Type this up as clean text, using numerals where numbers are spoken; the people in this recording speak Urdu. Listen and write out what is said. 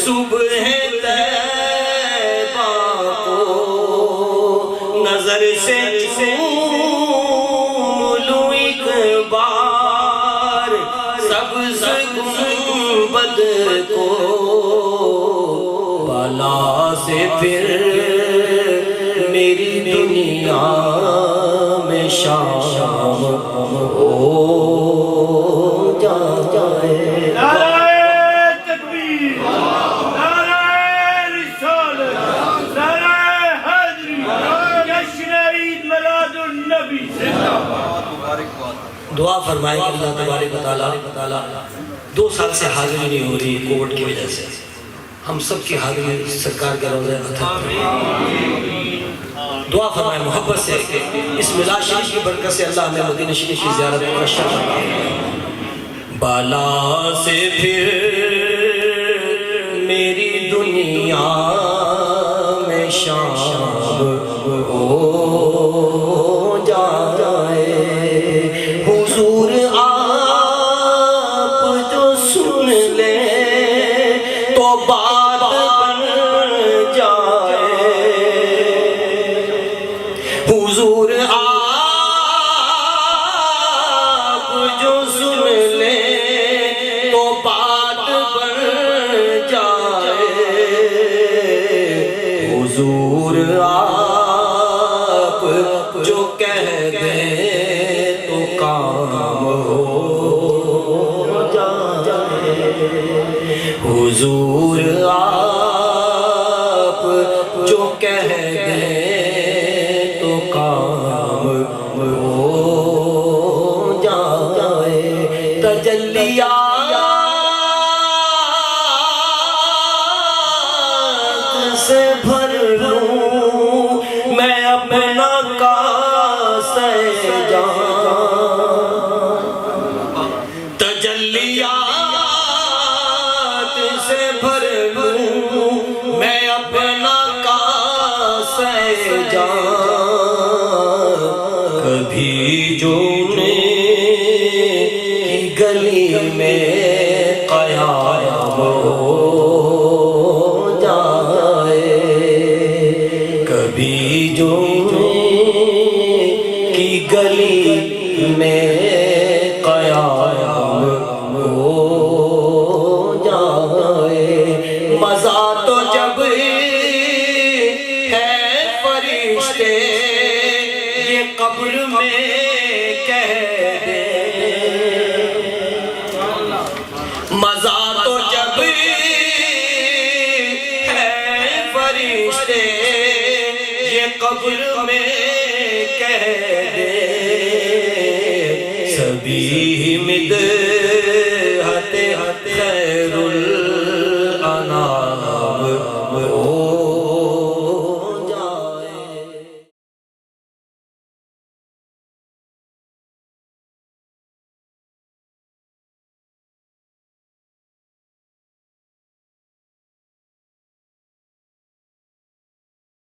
صبح طیبہ کو نظر سے چوم لوں ایک بار، سبز گنبد کو بالا سے پھر میری دنیا میں شام ہو جائے۔ نعرہ تکبیر، نعرہ رسالت، نعرہ حیدری، جشن عید میلاد النبی۔ دعا فرمائے کہ اللہ تبارک و تعالیٰ 2 سال سے حاضری نہیں ہو رہی کووڈ کی وجہ سے، ہم سب کی حاضری سرکار کے روضہ اطہر پر۔ دعا فرمائے محبت سے کہ اس میلاد شریف کی برکت سے اللہ ہمیں مدینہ شریف کی زیارت کا شرف عطا۔ بالا سے پھر میری دنیا میں شام ہو جائے، حضور آپ جو سن لیں تو بات بن جائے، حضور آپ جو سن لیں تو بات بن جائے، حضور آپ جو کہہ دیں تو کام ہو جائے، حضور آپ جو کہہ دیں تو کام ہو جائے۔ تجلیات سے بھر لوں میں اپنا کاسہ جان، تجلیات سے بھر لوں میں اپنا کاسہ جان، کبھی جونے کی گلی میں قیام ہو جائے، کبھی جونے کی گلی میں قیام ہو جائے، مزہ تو جب ہے فرشتے یہ قبر میں کہہ دیں، مزہ تو جب ہے فرشتے یہ قبر میں کہہ دیں، سبھی مد